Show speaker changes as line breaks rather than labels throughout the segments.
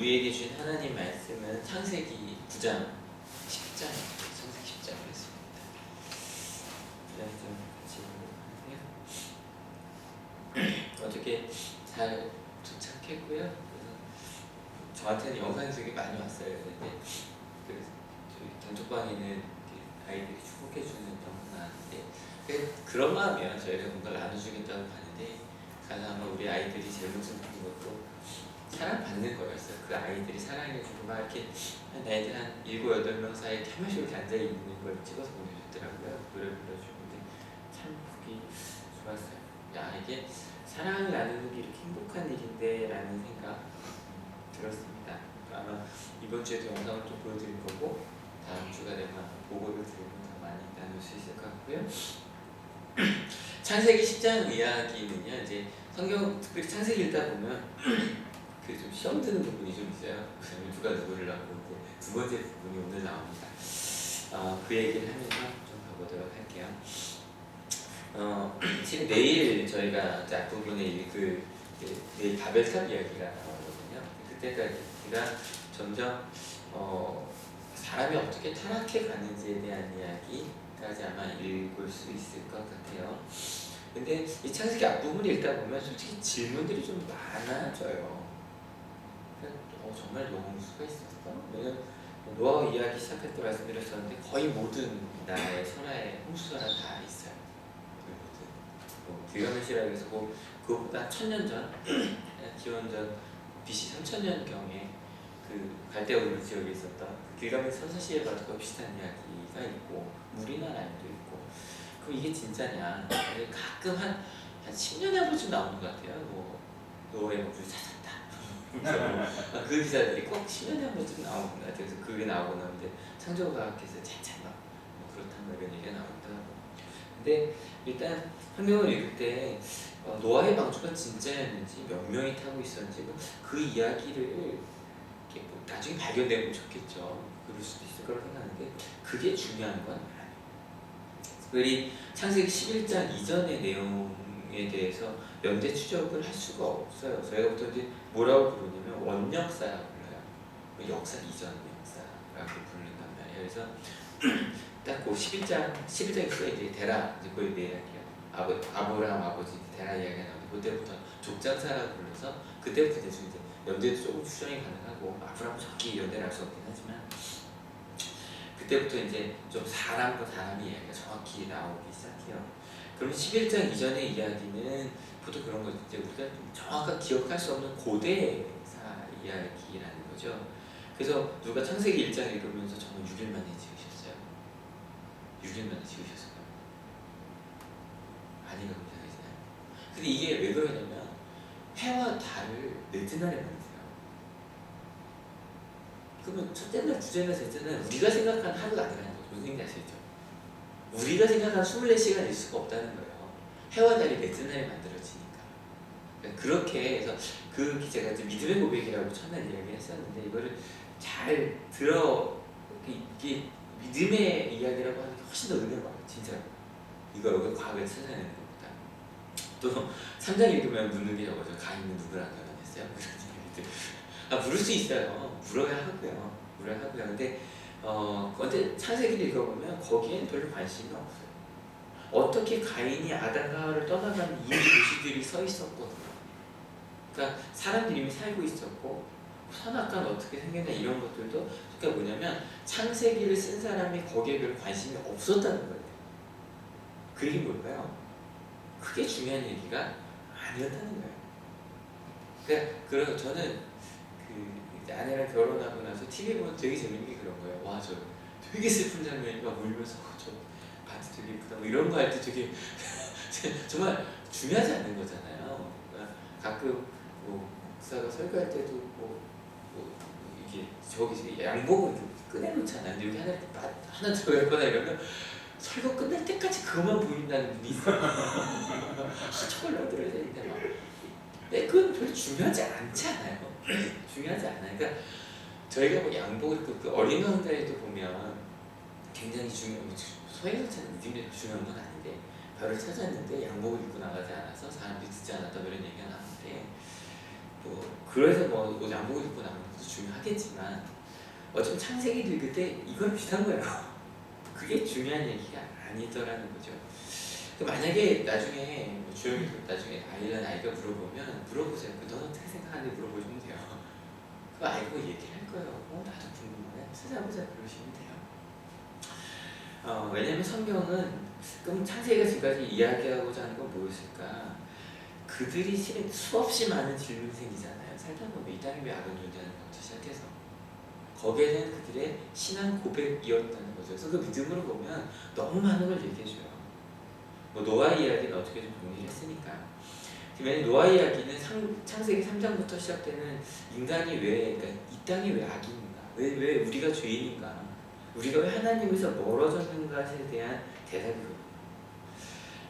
우리에게 주신 하나님 말씀은 창세기 9장 10장입니다. 창세기 10장을 했습니다. 좀 같이 보세요. 어떻게 잘 도착했고요. 그래서 저한테는 영상이 되게 많이 왔어요. 근데 그래서 저희 단톡방에는 아이들이 축복해주는 영상 나왔는데 그런 마음이에요. 저희가 뭔가를 나눠주겠다고 하는데 가서 아마 우리 아이들이 제일 먼저 느낀 것도 사랑받는 거였어요. 그 아이들이 사랑해주고 막 이렇게 나이들 한 7, 8명 사이에 한 명씩 이렇게 앉아있는 걸 찍어서 보내줬더라고요. 노래 불러주고. 근데 참 보기 좋았어요. 야, 이게 사랑을 나누는 게 이렇게 행복한 일인데 라는 생각 들었습니다. 아마 이번 주에도 영상을 좀 보여드릴 거고 다음 주가 되면 보고를 들으면 더 많이 나눌 수 있을 것 같고요. 창세기 10장 이야기는요, 이제 성경 특별히 창세기 읽다 보면 그 좀 시험 드는 부분이 좀 있어요. 누가 누구를 낳고 두 번째 부분이 오늘 나옵니다. 그 얘기를 하면서 좀 가보도록 할게요. 지금 내일 저희가 앞부분에 읽을 내일 바벨탑 이야기가 나오거든요. 그때가 점점 사람이 어떻게 타락해 가는지에 대한 이야기까지 아마 읽을 수 있을 것 같아요. 근데 이 창세기 앞부분을 읽다 보면 솔직히 질문들이 좀 많아져요. 정말 너무 수가 있었어. 왜냐면 노아 이야기 시작할 때 말씀드렸었는데 거의 모든 나라의 선화에 홍수가 다 있어요. 길가메시라고 해서 그것보다 1000년 전, 기원전 BC 3000년경에 그 갈대아우르 지역에 있었던 그 길가메시 선사시에봐도 거의 비슷한 이야기가 있고 물이나 라임도 있고. 그럼 이게 진짜냐? 가끔 한 10년에 한 번쯤 나오는 것 같아요. 노아의 물을 찾았다. 그 기사들이 꼭 10년에 한 번쯤 나오는 것 같아요. 그래서 그게 나오고 나는데 창조과학에서 찬찬 막 그렇단 말 이런 얘기가 나오기도 하고. 근데 일단 성경을 읽을 때 노아의 방주가 진짜였는지 몇 명이 타고 있었는지 그 이야기를 나중에 발견되면 좋겠죠. 그럴 수도 있을 거라고 생각하는데 그게 중요한 건 아니에요. 특별히 창세기 11장 이전의 내용에 대해서 연대 추적을 할 수가 없어요. 저희가 보통 이제 뭐라고 부르냐면 원역사라고 불러요. 역사 이전 역사라고 부른단 말이에요. 그래서 딱 그 11장에서 이제 데라, 이제 거의 내 이야기야. 아브라함 아버지 데라 이야기가 나오는데 그때부터 족장사라고 불러서 그때부터 이제 연대도 조금 추정이 가능하고 아브라함 정확히 연대를 할 수 없긴 하지만 그때부터 이제 좀 사람과 사람의 이야기가 정확히 나오기 시작해요. 그러면 11장 이전의 이야기는 보통 그런 거죠. 이제 우리가 좀 정확하게 기억할 수 없는 고대사 이야기라는 거죠. 그래서 누가 창세기 1장 읽으면서 정말 6일 만에 지으셨어요. 6일 만에 지으셨어요. 아니가 그렇게 생각하시나요? 근데 이게 왜 그러냐면 해와 달을 넷째 날에 만드세요. 그러면 첫째 날, 둘째 날, 셋째 날 우리가 생각하는 하루가 아니라는 거죠. 무슨 얘기인지 아시죠? 우리가 생각하는 24시간일 수가 없다는 거예요. 해와 달이 넷째 날에 만들어지니까. 그렇게 해서 그 제가 이제 믿음의 고백이라고 첫날 이야기를 했었는데 이거를 잘 이게 믿음의 이야기라고 하는 게 훨씬 더 은혜가 많아요. 진짜로. 이거 과거에 찾아내는 것보다. 또 3장 읽으면 묻는 게 적어져. 가인은 누구랑 결혼했어요? 그런 얘기들. 물을 수 있어요. 물어야 하고요. 근데 근데 창세기를 읽어보면 거기엔 별로 관심이 없어요. 어떻게 가인이 아담과 하와를 떠나가는 이미 도시들이 서 있었거든요. 그러니까 사람들이 이미 살고 있었고 선악과는 어떻게 생겼냐 이런 것들도 그러니까 뭐냐면 창세기를 쓴 사람이 거기에 별로 관심이 없었다는 거예요. 그게 뭘까요? 그게 중요한 얘기가 아니었다는 거예요. 그래서 저는 그 아내랑 결혼하고 나서 TV 보면 되게 재밌는 게 그런 거예요. 와, 저 되게 슬픈 장면이 막 울면서 저 바지 되게 예쁘다 뭐 이런 거 할 때 되게 정말 중요하지 않는 거잖아요. 그러니까 가끔 목사가 설교할 때도 이게 저기 양복을 꺼내놓잖아요. 근데 여기 하나 들어갈 이러면 설교 끝날 때까지 그것만 보인다는 분이 있어요. 저걸 넣어드려야 되는데 막. 근데 그건 별로 중요하지 않잖아요. 중요하지 않아요. 그러니까 저희가 양복을 입고 그 어린 왕자에도 보면 굉장히 소외를 찾는 믿음이 중요한 건 아닌데 별을 찾았는데 양복을 입고 나가지 않아서 사람들이 듣지 않았다 이런 얘기가 나오는데 그래서 양복을 입고 나가는 것도 중요하겠지만 어차피 창세기 읽을 때 이건 비슷한 거예요. 그게 중요한 얘기가 아니더라는 거죠. 만약에 나중에 주영이 나중에 아이가 물어보세요. 넌 어떻게 생각하는지 물어보시면 돼요. 그거 알고 얘기할 거예요. 나도 궁금하네. 찾아보자 그러시면 돼요. 왜냐면 성경은 그럼 창세기가 지금까지 이야기하고자 하는 건 무엇일까? 그들이 실은 수없이 많은 질문이 생기잖아요. 살다 보면 이 땅에 왜 악은 존재하는 것부터 시작해서 거기에 대한 그들의 신앙 고백이었다는 거죠. 그래서 그 믿음으로 보면 너무 많은 걸 얘기해줘요. 뭐 노아 이야기는 어떻게 좀 정리를 했으니까. 왜냐면 노아 이야기는 창세기 3장부터 시작되는 인간이 왜, 그러니까 이 땅이 왜 악인가, 왜 우리가 죄인인가, 우리가 왜 하나님에서 멀어졌는가에 대한 대답이거든요.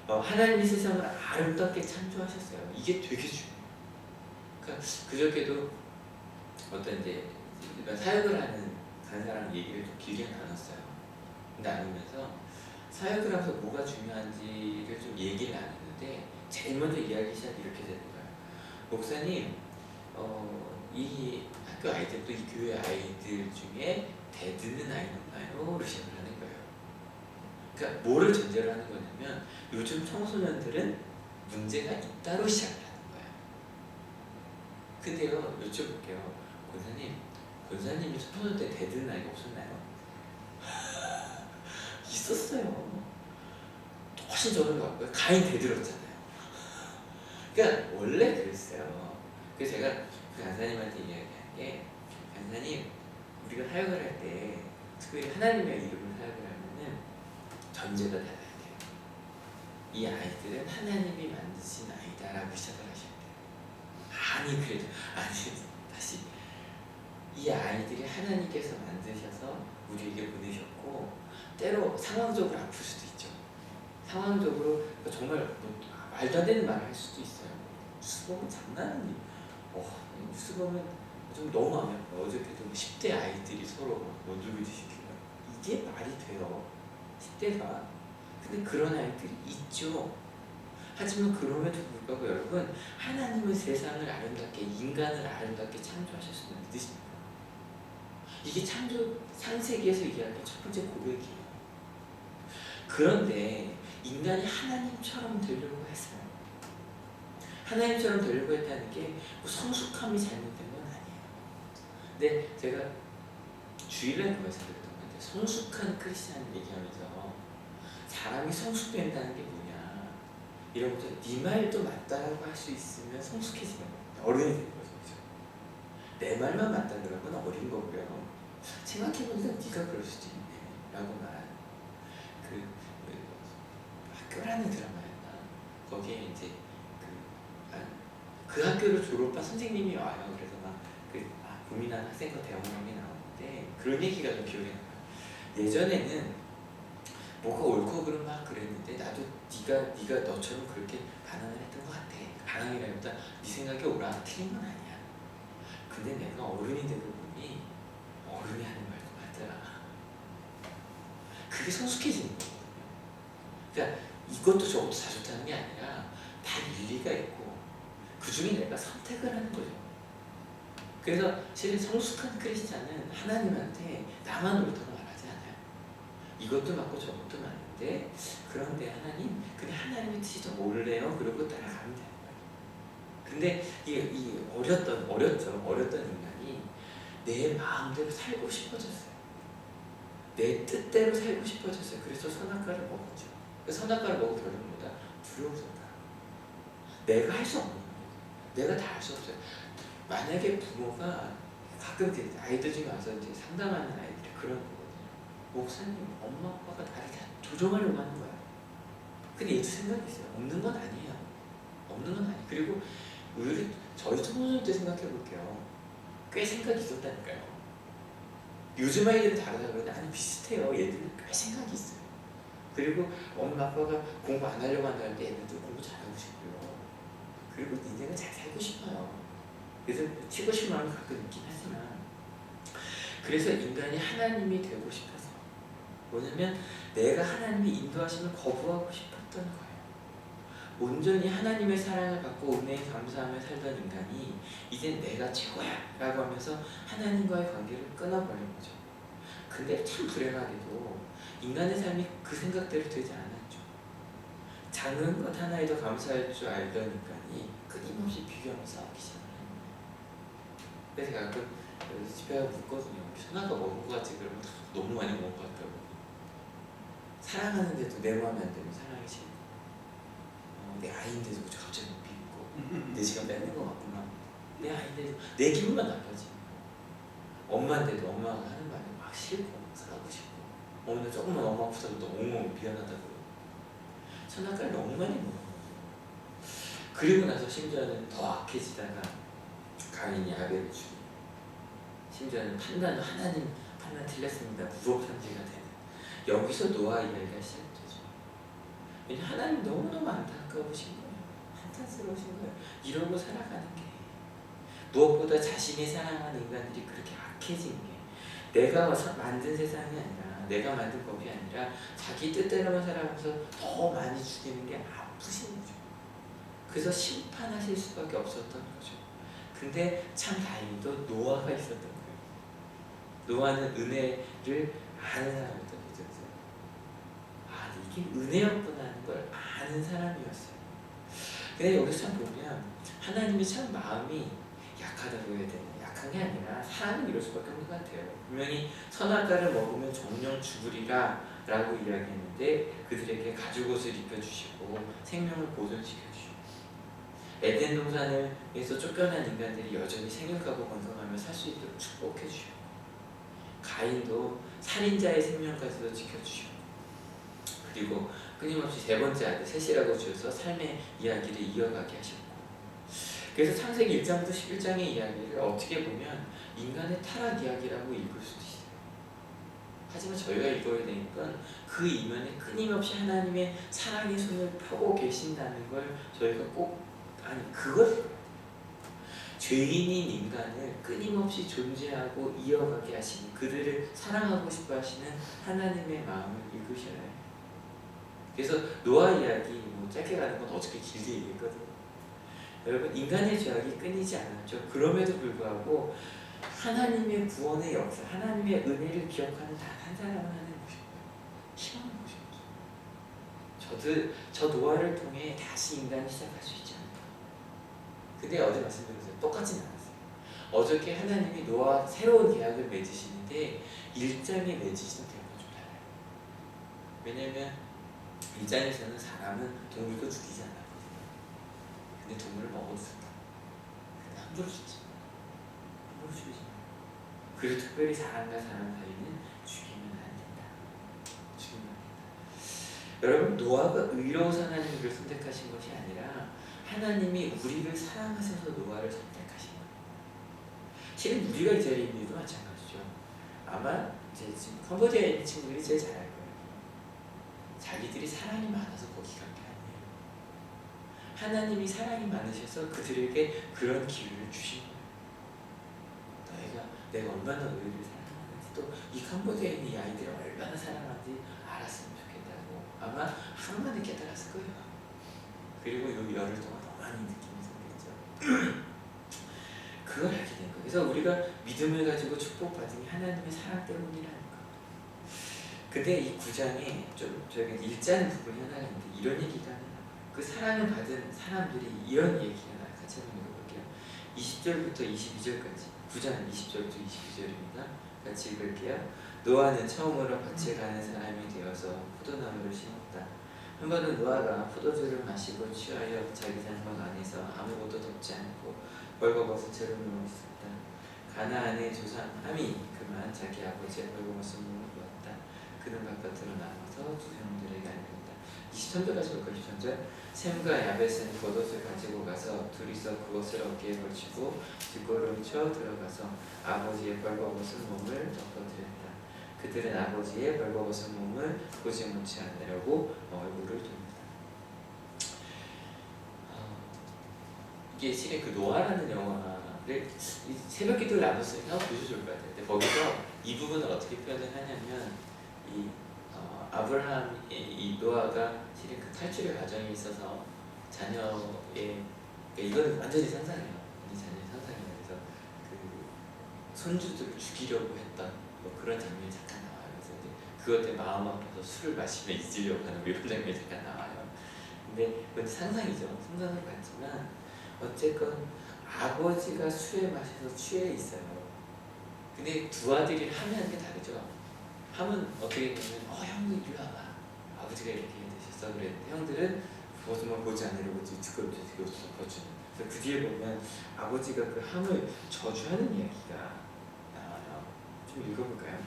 하나님이 세상을 아름답게 창조하셨어요. 이게 되게 중요해요. 그러니까 그저께도 어떤 이제 사역을 하는 사람 얘기를 좀 길게 나눴어요. 나누면서 사역을 하면서 뭐가 중요한지를 좀 얘기를 나누는데 제일 먼저 이야기 시작이 이렇게 되는 거예요. 목사님, 이 학교 아이들 또 이 교회 아이들 중에 대드는 아이는 없나요? 로 시작을 하는 거예요. 그러니까 뭐를 전제로 하는 거냐면 요즘 청소년들은 문제가 있다로 시작을 하는 거예요. 근데요, 여쭤볼게요. 권사님이 청소년 때 대드는 아이가 없었나요? 있었어요. 훨씬 전으로 갔고요. 가인 대들었잖아요. 그러니까 원래 그랬어요. 그래서 제가 그 간사님한테 이야기한 게, 간사님, 우리가 사역을 할 때 특별히 하나님의 이름을 사역을 하면은 전제가 달라야 돼요. 이 아이들은 하나님이 만드신 아이다라고 시작을 하셔야 돼요. 다시 이 아이들이 하나님께서 만드셔서 우리에게 보내셨고, 때로 상황적으로 아플 수도 있죠. 상황적으로 정말 말도 안 되는 말을 할 수도 있어요. 수범은 장난 아니에요. 수범은 좀 너무 마음이 아파요. 어저께도 10대 아이들이 서로 원줄기지 시키고, 이게 말이 돼요. 10대가. 근데 그런 아이들이 있죠. 하지만 그럼에도 불구하고 여러분, 하나님은 세상을 아름답게, 인간을 아름답게 창조하셨음을 믿으십니까? 이게 창세기에서 이야기한 첫 번째 고백이에요. 그런데 인간이 하나님처럼 되려고 했어요. 하나님처럼 되려고 했다는 게 성숙함이 잘못된 건 아니에요. 근데 제가 주일날 보면서 그랬던 건데, 성숙한 크리스찬 얘기하면서 사람이 성숙된다는 게 뭐냐, 이런 것들, 네 말도 맞다라고 할 수 있으면 성숙해지는 겁니다. 어른이 되는 거죠. 그죠? 내 말만 맞다 그러면 어린 거고요. 생각해보니까 네가 그럴 수도 있네 라고 말하는 학교라는 드라마였나? 거기에 이제 그 학교를 졸업한 선생님이 와요. 그래서 고민한 학생과 대화형이 나오는데 그런 얘기가 좀 기억에 나요. 예전에는 뭐가 옳고 그름 막 그랬는데 나도 네가 너처럼 그렇게 반항을 했던 것 같아. 반항이라기보다 네 생각이 옳아. 틀린 건 아니야. 근데 내가 어른이 되고 보니 어른이 하는 말도 맞더라. 그게 성숙해지는 거거든요. 그러니까 이것도 저것도 다 좋다는 게 아니라 다 일리가 있고 그 중에 내가 선택을 하는 거죠. 그래서 실은 성숙한 크리스찬은 하나님한테 나만 옳다고 말하지 않아요. 이것도 맞고 저것도 맞는데, 그런데 하나님, 그냥 하나님의 뜻이 더 옳네요. 그러고 따라가면 되는 거예요. 근데 이 어렸던 인간이 내 마음대로 살고 싶어졌어요. 내 뜻대로 살고 싶어졌어요. 그래서 선악과를 먹었죠. 그 선악과를 먹은 결론은 뭐다? 두려워졌다. 내가 할 수 없는 거예요. 내가 다 할 수 없어요. 만약에 부모가 가끔 아이들 중에 와서 이제 상담하는 아이들이 그런 거거든요. 목사님, 엄마 아빠가 나를 다 조종하려고 하는 거야. 근데 얘도 생각이 있어요. 없는 건 아니에요. 없는 건 아니에요. 그리고 오히려 저희 청소년 때 생각해 볼게요. 꽤 생각이 있었다니까요. 요즘 아이들은 다르다고 그러는데 아니 비슷해요. 얘들은 꽤 생각이 있어요. 그리고 엄마 아빠가 공부 안 하려고 한다는 때 얘들도 공부 잘하고 싶고요. 그리고 인생을 잘 살고 싶어요. 그래서 치고 싶은 마음이 가끔 있긴 하지만, 그래서 인간이 하나님이 되고 싶어서, 뭐냐면 내가 하나님이 인도하심을 거부하고 싶었던 거예요. 온전히 하나님의 사랑을 받고 은혜에 감사하며 살던 인간이 이제 내가 최고야 라고 하면서 하나님과의 관계를 끊어버린 거죠. 근데 참 불행하게도 인간의 삶이 그 생각대로 되지 않았죠. 작은 것 하나에도 감사할 줄 알던 인간이 끊임없이 비교하며 싸우기 시작해요. 그래서 가끔 집에 가서 묻거든요. 선아가 먹은 거 같지? 그러면 너무 많이 먹은 것 같다고. 사랑하는데도 내 마음에 안 들면 사랑이 싫고, 내 아이인데도 갑자기 못 비비고 내 시간 뺏는 거 같구나. 내 아이인데도 내 기분만 나빠지. 엄마인데도 엄마가 하는 말이 막 싫고 막 싸우고 싶고, 어느 날 조금만 엄마 아프다고 또 엉엉 미안하다고. 선악과를 너무 많이 먹어. 그리고 나서 심지어는 더 악해지다가 가인이 아벨을 죽이고, 심지어는 판단도 하나님 판단 틀렸습니다. 무법 편지가 되는, 여기서 노아 이야기가 시작되죠. 왜냐면 하나님 너무너무 안타까우신 거예요. 한탄스러우신 거예요. 이러고 살아가는 게, 무엇보다 자신이 사랑하는 인간들이 그렇게 악해진 게, 내가 만든 세상이 아니라, 내가 만든 법이 아니라 자기 뜻대로만 살아가면서 더 많이 죽이는 게 아프신 거죠. 그래서 심판하실 수밖에 없었던 거죠. 근데 참 다행히도 노아가 있었던 거예요. 노아는 은혜를 아는 사람이었던 거죠. 아, 이게 은혜였구나 하는 걸 아는 사람이었어요. 근데 여기서 참 보면 하나님이 참 마음이 약하다고 해야 되나? 약한 게 아니라 사람은 이럴 수밖에 없는 것 같아요. 분명히 선악과를 먹으면 정령 죽으리라 라고 이야기했는데 그들에게 가죽옷을 입혀주시고 생명을 보존시켜주시고, 에덴 동산에서 쫓겨난 인간들이 여전히 생육하고 번성하며 살 수 있도록 축복해주시고, 가인도 살인자의 생명까지도 지켜주시고, 그리고 끊임없이 세 번째 아들 셋이라고 지어서 삶의 이야기를 이어가게 하셨고, 그래서 창세기 1장부터 11장의 이야기를 어떻게 보면 인간의 타락 이야기라고 읽을 수도 있어요. 하지만 저희가 읽어야 되니까 그 이면에 끊임없이 하나님의 사랑의 손을 펴고 계신다는 걸 저희가 꼭, 그걸 죄인인 인간을 끊임없이 존재하고 이어가게 하시는, 그들을 사랑하고 싶어 하시는 하나님의 마음을 읽으셔야 해요. 그래서 노아 이야기 짧게 가는 건 어저께 길게 얘기했거든요. 여러분, 인간의 죄악이 끊이지 않았죠. 그럼에도 불구하고 하나님의 구원의 역사, 하나님의 은혜를 기억하는 단 한 사람은 하나님 보셨고요. 희망을 보셨죠. 저 노아를 통해 다시 인간이 시작할 수 있지 않을까. 근데 어제 말씀드렸어요. 똑같지는 않았어요. 어저께 하나님이 노아와 새로운 계약을 맺으시는데 1장에 맺으시는 계약은 좀 달라요. 왜냐면 1장에서는 사람은 동물도 죽이지 않았거든요. 근데 동물을 먹어도 죽다. 근데 함부로 죽지 마. 함부로 죽이지 마. 그리고 특별히 사람과 사람 사이는 죽이면 안 된다. 죽이면 안 된다. 여러분, 노아가 의로워서 하나님을 선택하신 것이 아니라 하나님이 우리를 사랑하셔서 노아를 선택하신 거예요. 실은 우리가 이 자리에 있는 이유도 마찬가지죠. 아마 이제 지금 캄보디아에 있는 친구들이 제일 잘 알 거예요. 자기들이 사랑이 많아서 거기 간 게 아니에요. 하나님이 사랑이 많으셔서 그들에게 그런 기회를 주신 거예요. 내가 얼마나 너희를 사랑하는지, 또 이 캄보디아에 있는 이 아이들을 얼마나 사랑하는지 알았으면 좋겠다고 아마 한번에 깨달았을 거예요. 그리고 이 열흘 동안 더 많이 느낌이 생겼죠. 그걸 알게 된 거예요. 그래서 우리가 믿음을 가지고 축복받은 게 하나님의 사랑 때문이라는 거. 근데 이 9장에 좀 저희가 일자는 부분이 하나가 있는데, 이런 얘기가 하나, 그 사랑을 받은 사람들이 이런 얘기가 나요. 같이 한번 읽어볼게요. 20절부터 22절까지. 9장 20절부터 22절입니다. 같이 읽을게요. 노아는 처음으로 밭에 가는 사람이 되어서 포도나무를 심었다. 한 번은 노아가 포도주를 마시고 취하여 자기 장막 안에서 아무것도 덮지 않고 벌거벗은 채로 누워 있었다. 가나안의 조상 함이 그만 자기 아버지의 벌거벗은 몸을 보았다. 그는 바깥으로 나와서 두 형들에게 알렸다. 23절까지 볼까요? 23절. 셈과 야벳은 겉옷을 가지고 가서 둘이서 그것을 어깨에 걸치고 뒷걸음을 쳐 들어가서 아버지의 벌거벗은 몸을 덮어드렸다. 그들은 아버지의 벌거벗은 몸을 보지 못하려고 얼굴을 돕니다. 이게 실은 그 노아라는 영화를 새벽 기도를 나눴으니까 보셔도 좋을 것 같아요. 근데 거기서 이 부분을 어떻게 표현을 하냐면, 이 아브라함, 이 노아가 실은 그 탈출의 과정에 있어서 자녀의 그러니까 이거는 완전히 상상이에요. 완전히 자녀의 상상이에요. 그래서 그 손주들을 죽이려고 했던 뭐 그런 장면이 잠깐 나와요. 그래서 이제 그것 때문에 마음 아파서 술을 마시며 잊으려고 하는 뭐 이런 장면이 잠깐 나와요. 근데 그건 상상이죠. 상상을 같지만 어쨌건 아버지가 술에 마셔서 취해 있어요. 근데 두 아들이 하면 게 다르죠. 하면 어떻게 되면 형도 이리 와봐. 아버지가 이렇게 되셨어 그랬는데 형들은 보지만 보지 않으려고 뒤집어져 거주는. 그래서 그 뒤에 보면 아버지가 그 함을 저주하는 이야기가 나와요. 좀 읽어볼까요?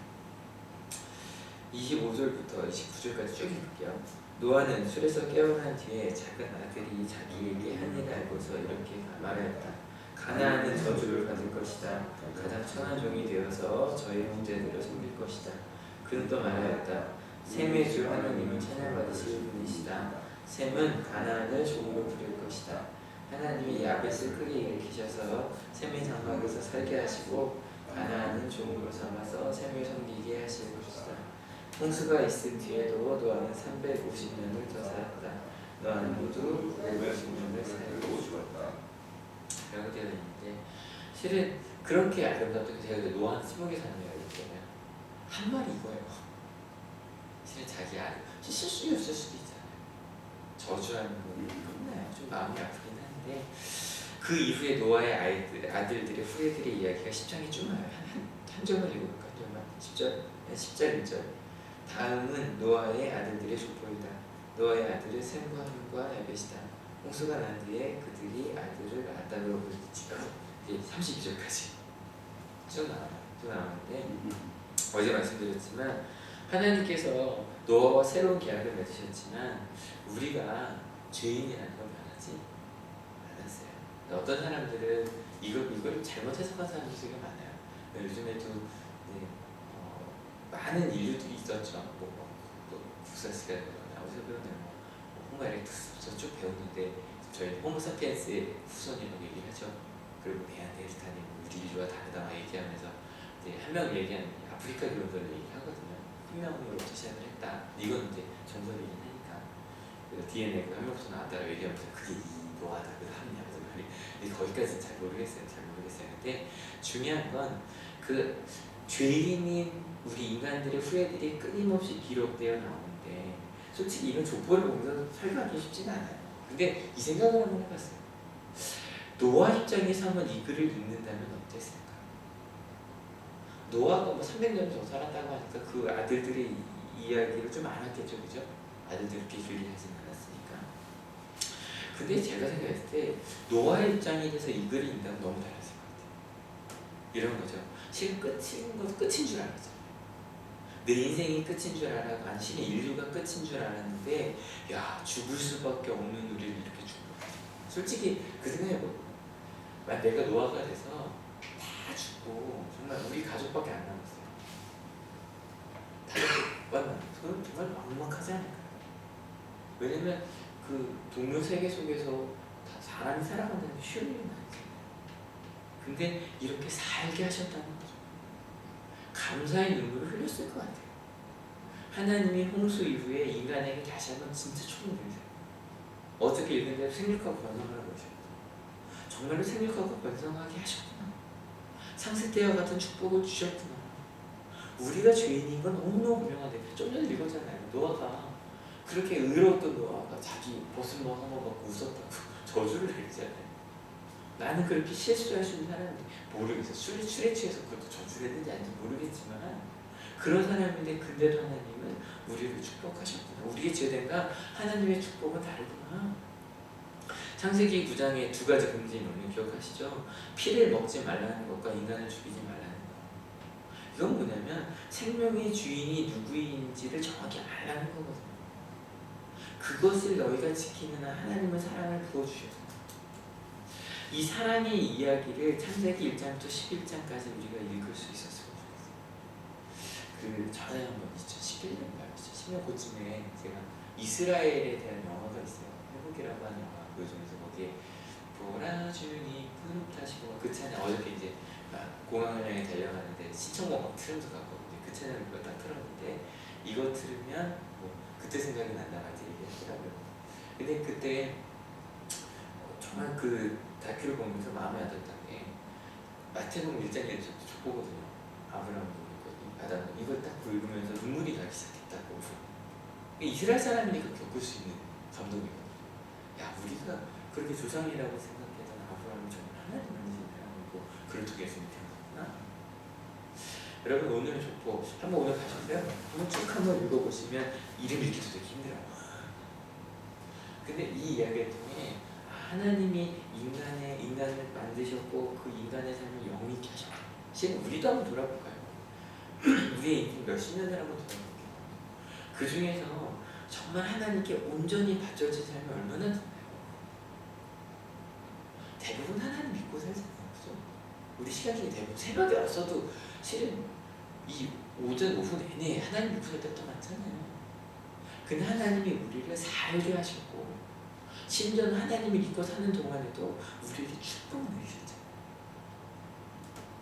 25절부터 29절까지 쭉 읽을게요. 노아는 술에서 깨어난 뒤에 작은 아들이 자기에게 한 일을 알고서 이렇게 말하였다. 가나안은 저주를 받을 것이다. 가장 천한 종이 되어서 저의 형제들을 섬길 것이다. 그는 또 말하였다. 셈의 주 하나님은 찬양받으실 분이시다. 셈은 가나안을 종으로 부릴 것이다. 하나님이 야벳을 크게 일으키셔서 셈의 장막에서 살게 하시고 가나안은 종으로 삼아서 셈을 섬기게 하실 것이다. 홍수가 있은 뒤에도 노아는 350년을 더 살았다. 노아는 모두 550년을 살고 죽었다. 라고 되어 있는데 실은 그렇게 아름답게 제가 노아는 10억에 사는 이야기이기 때문에 한 말이 이거예요. 실은 자기 실수였을 수도 있잖아요. 저주하는 거 끝나요. 좀 마음이 아프긴 한데 그 이후에 노아의 아들들의 후예들의 이야기가 10장에 쭉 나와요. 한 절만 읽어볼까요? 한 절만 10절 1절. 다음은 노아의 아들들의 족보이다. 노아의 아들은 셈과 함과 야벳이다. 홍수가 난 뒤에 그들이 아들을 아담으로 부르짖고 32절까지 쭉 나오는데 어제 말씀드렸지만 하나님께서 노아와 새로운 계약을 맺으셨지만 우리가 죄인이라는 걸 변하지 않았어요. 어떤 사람들은 이걸 잘못 해석한 사람들이 되게 많아요. 요즘에도 많은 인류들이 있었죠. 국사시간이나 어디서 배웠나요? 호모 에렉투스부터 쭉 배웠는데 저희 호모사피엔스의 후손이라고 얘기를 하죠. 그리고 네안데르탈이 우리 인류와 다르다 막 얘기하면서 이제 한 명 얘기하는 아프리카 기원들을 얘기하거든요. 한 명으로부터 시작을 했다. 이건 이제 전설이긴 하니까. 그래서 DNA 한 명부터 나왔다고 얘기하면서 그게 이 노아다 그 하느냐 그래서 거기까지는 잘 모르겠어요. 근데 중요한 건 그 죄인인 우리 인간들의 후예들이 끊임없이 기록되어 나오는데 솔직히 이런 족보를 보면서 설명하기 쉽지는 않아요. 근데 이 생각을 한번 해봤어요. 노아 입장에서 한번 이 글을 읽는다면 어땠을까? 노아가 뭐 300년 정도 살았다고 하니까 그 아들들의 이야기를 좀 알았겠죠, 그죠? 아들들이 이렇게 길게 하진 않았으니까. 근데 제가 생각했을 때 노아의 입장에 대해서 이 글을 읽는다면 너무 달랐을 것 같아요. 이런 거죠. 지금 끝인 것도 끝인 줄 알았죠. 내 인생이 끝인 줄 알았고 안신의 인류가 끝인 줄 알았는데 야 죽을 수밖에 없는 우리를 이렇게 죽는 거야. 솔직히 그 생각해보고 만약 내가 노아가 돼서 다 죽고 정말 우리 가족밖에 안 남았어요. 다른 그건 정말 막막하지 않을까요? 왜냐면 그 동물 세계 속에서 다 사람이 살아간다는 게 쉬운 일은 아니잖아요. 근데 이렇게 살게 하셨다는 거죠. 감사의 눈물을 흘렸을 것 같아요. 하나님이 홍수 이후에 인간에게 다시 한번 진짜 총을 내세요. 어떻게 읽는데 생육하고 번성하라고 하셨고 정말로 생육하고 번성하게 하셨구나. 상세 때와 같은 축복을 주셨구나. 우리가 죄인인 건 너무너무 분명한데 좀 전에 읽었잖아요. 노아가 그렇게 의로웠던 노아가 자기 벗은 뭐 한번 받고 웃었다고 저주를 했잖아요. 나는 그렇게 실수할 수 있는 사람인데 모르겠어. 술에 취해서 그것도 저주를 했는지 아닌지 모르겠지만 그런 사람인데 근데도 하나님은 우리를 축복하셨구나. 우리의 죄된과 하나님의 축복은 다르구나. 창세기 9장에 두 가지 금지 명령 기억하시죠? 피를 먹지 말라는 것과 인간을 죽이지 말라는 것. 이건 뭐냐면 생명의 주인이 누구인지를 정확히 알라는 거거든요. 그것을 너희가 지키는 한 하나님은 사랑을 부어주셨어요. 이 사랑의 이야기를 창세기 1장부터 11장까지 우리가 읽을 수 있었으면 좋겠어요. 그 전에 한번 2011년 말이죠. 10년 고쯤에 제가 이스라엘에 대한 영화가 있어요. 회복이라고 하는 영화 요즘에서 거기에 보라주니 푸릇하시고 그 찬양 어저께 이제 공항을 향해 달려가는데 시청곡 막 틀면서 갔거든요. 그 찬양을 딱 틀었는데 이거 들으면 뭐 그때 생각이 난다 같이 얘기하더라고요. 근데 그때 정말 그 다큐를 보면서 마음에 와닿던 게 마태복음 1장 1절 족보거든요. 아브라함 보거든요. 아담 이걸 딱 읽으면서 눈물이 나기 시작했다고. 이스라엘 사람이니까 겪을 수 있는 감동이거든요. 야, 우리가 그렇게 조상이라고 생각했던 아브라함이 정말 하나님 만드신 사람이고 그를 통해서 태어났구나. 여러분 오늘의 족보 한번 오늘 가셨어요? 한번 쭉 한번 읽어보시면 이름 읽기도 되게 힘들어요. 근데 이 이야기를 통해 하나님이 인간을 만드셨고 그 인간의 삶을 영원히 하셨고 지금 우리도 한번 돌아볼까요? 우리의 인생 몇십 년을 한번 돌아볼게요. 그 중에서 정말 하나님께 온전히 바쳐진 삶이 얼마나 되나요? 대부분 하나님 믿고 살잖아요. 그죠? 우리 시간 중에 대부분 새벽에 왔어도 실은 이 오전 오후 내내 하나님 믿고 살 때도 많잖아요. 근데 하나님이 우리를 살게 하셨고 심지어는 하나님이 믿고 사는 동안에도 우리에게 축복을 내리셨잖아요.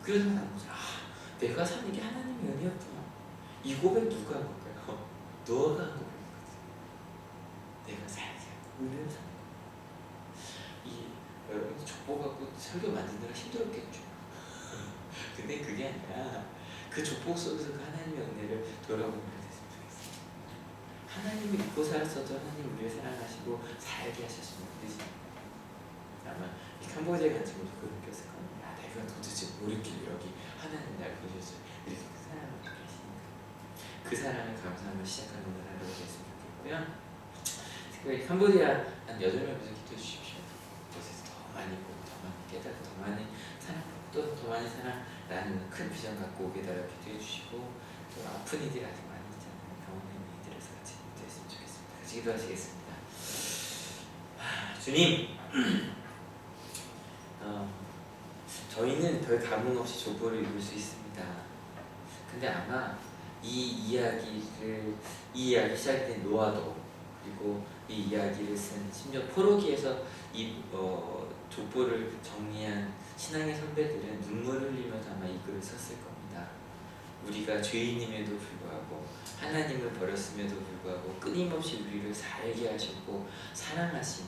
그래서 나는 내가 사는 게 하나님의 은혜였구나. 이 고백 누가 한 걸까요? 너가 한 고백이거든. 내가 살게 하고 은혜로 사는 거. 여러분 족보 갖고 설교 만드느라 힘들었겠죠. 근데 그게 아니라 그 족보 속에서 그 하나님의 은혜를 돌아보면 됐으면 좋겠어요. 하나님을 믿고 살았어도 하나님 우리를 사랑하시고 살게 하셨으면 되지. 아마 이 캄보디아에 간 친구도 그걸 느꼈을 겁니다. 내가 도대체 모르길 여기 하나님 날 보셨어요. 이렇게 그 사랑을 계시니까 그 사랑을 감사하며 시작하는 오늘 하루가 됐으면 좋겠고요. 특별히 캄보디아 한 8명에서 기도해 주십시오. 그곳에서 더 많이 보고 더 많이 깨닫고 더 많이 사랑하고 또 더 많이 사랑라는 큰 비전 갖고 오게 달라 기도해 주시고 또 아픈 이들이 아직 많이 있잖아요. 병원에 있는 이들에서 같이 기도했으면 좋겠습니다. 같이 기도하시겠습니다. 주님 저희는 별 감흥 없이 족보를 읽을 수 있습니다. 근데 아마 이 이야기 시작된 노아도 그리고 이 이야기를 쓴 심지어 포로기에서 이 족보를 정리한 신앙의 선배들은 눈물을 흘리면서 아마 이 글을 썼을 겁니다. 우리가 죄인임에도 불구하고 하나님을 버렸음에도 불구하고 끊임없이 우리를 살게 하셨고 사랑하신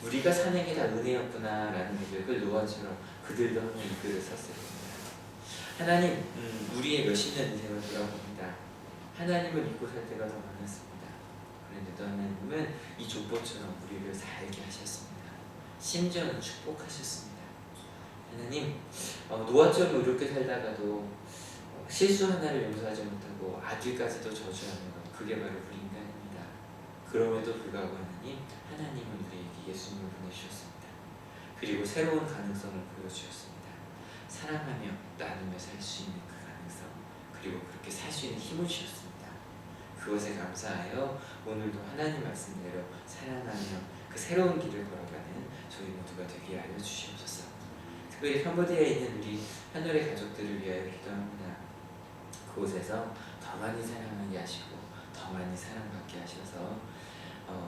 우리가 사는 게 다 은혜였구나 라는 고백을 노아처럼 그들도 한번 이 글을 썼을 겁니다. 하나님 우리의 몇십 년 인생을 돌아봅니다. 하나님을 믿고 살 때가 더 많았습니다. 그런데도 하나님은 이 족보처럼 우리를 살게 하셨습니다. 심지어는 축복하셨습니다. 하나님 노아처럼 이렇게 살다가도 실수 하나를 용서하지 못하고 아들까지도 저주하는 것 그게 바로 우리 인간입니다. 그럼에도 불구하고 하나님은 우리에게 예수님을 보내주셨습니다. 그리고 새로운 가능성을 보여주셨습니다. 사랑하며 나누며 살 수 있는 그 가능성 그리고 그렇게 살 수 있는 힘을 주셨습니다. 그것에 감사하여 오늘도 하나님 말씀대로 사랑하며 그 새로운 길을 걸어가는 저희 모두가 되게 하여 주시옵소서. 특별히 캄보디아에 있는 우리 하늘의 가족들을 위하여 기도합니다. 그곳에서 더 많이 사랑하게 하시고 더 많이 사랑받게 하셔서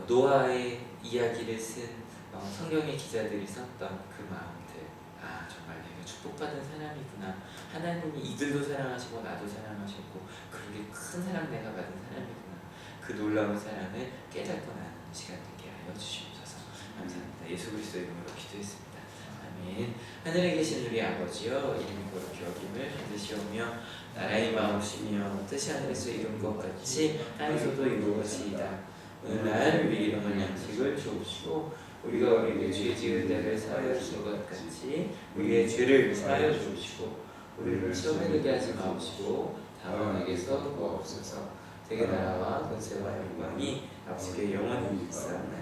노아의 이야기를 쓴 성경의 기자들이 썼던 그 마음들 정말 내가 축복받은 사람이구나. 하나님이 이들도 사랑하시고 나도 사랑하셨고 그렇게 큰 사랑 내가 받은 사람이구나. 그 놀라운 사랑을 깨닫고 나는 시간 되게 하여 주시옵소서. 감사합니다. 예수 그리스도의 이름으로 기도했습니다. 아멘. 하늘에 계신 우리 아버지여 이름이 거룩히 여김을 받으시오며 나라의 마음이시며 뜻이 하늘에서 이룬 것 같이 땅에서도 이루어지이다. 오늘날 우리 일용할 양식을 주옵시고 우리가 우리에게 죄 지은 자를 사하여 주신 것 같이 우리의 죄를 사하여 주옵시고 우리를 시험에 들게 하지 마옵시고 다만 악에서 구하옵소서. 세계 나라와 권세와 영광이 아버지께 영원히 있사옵나이다.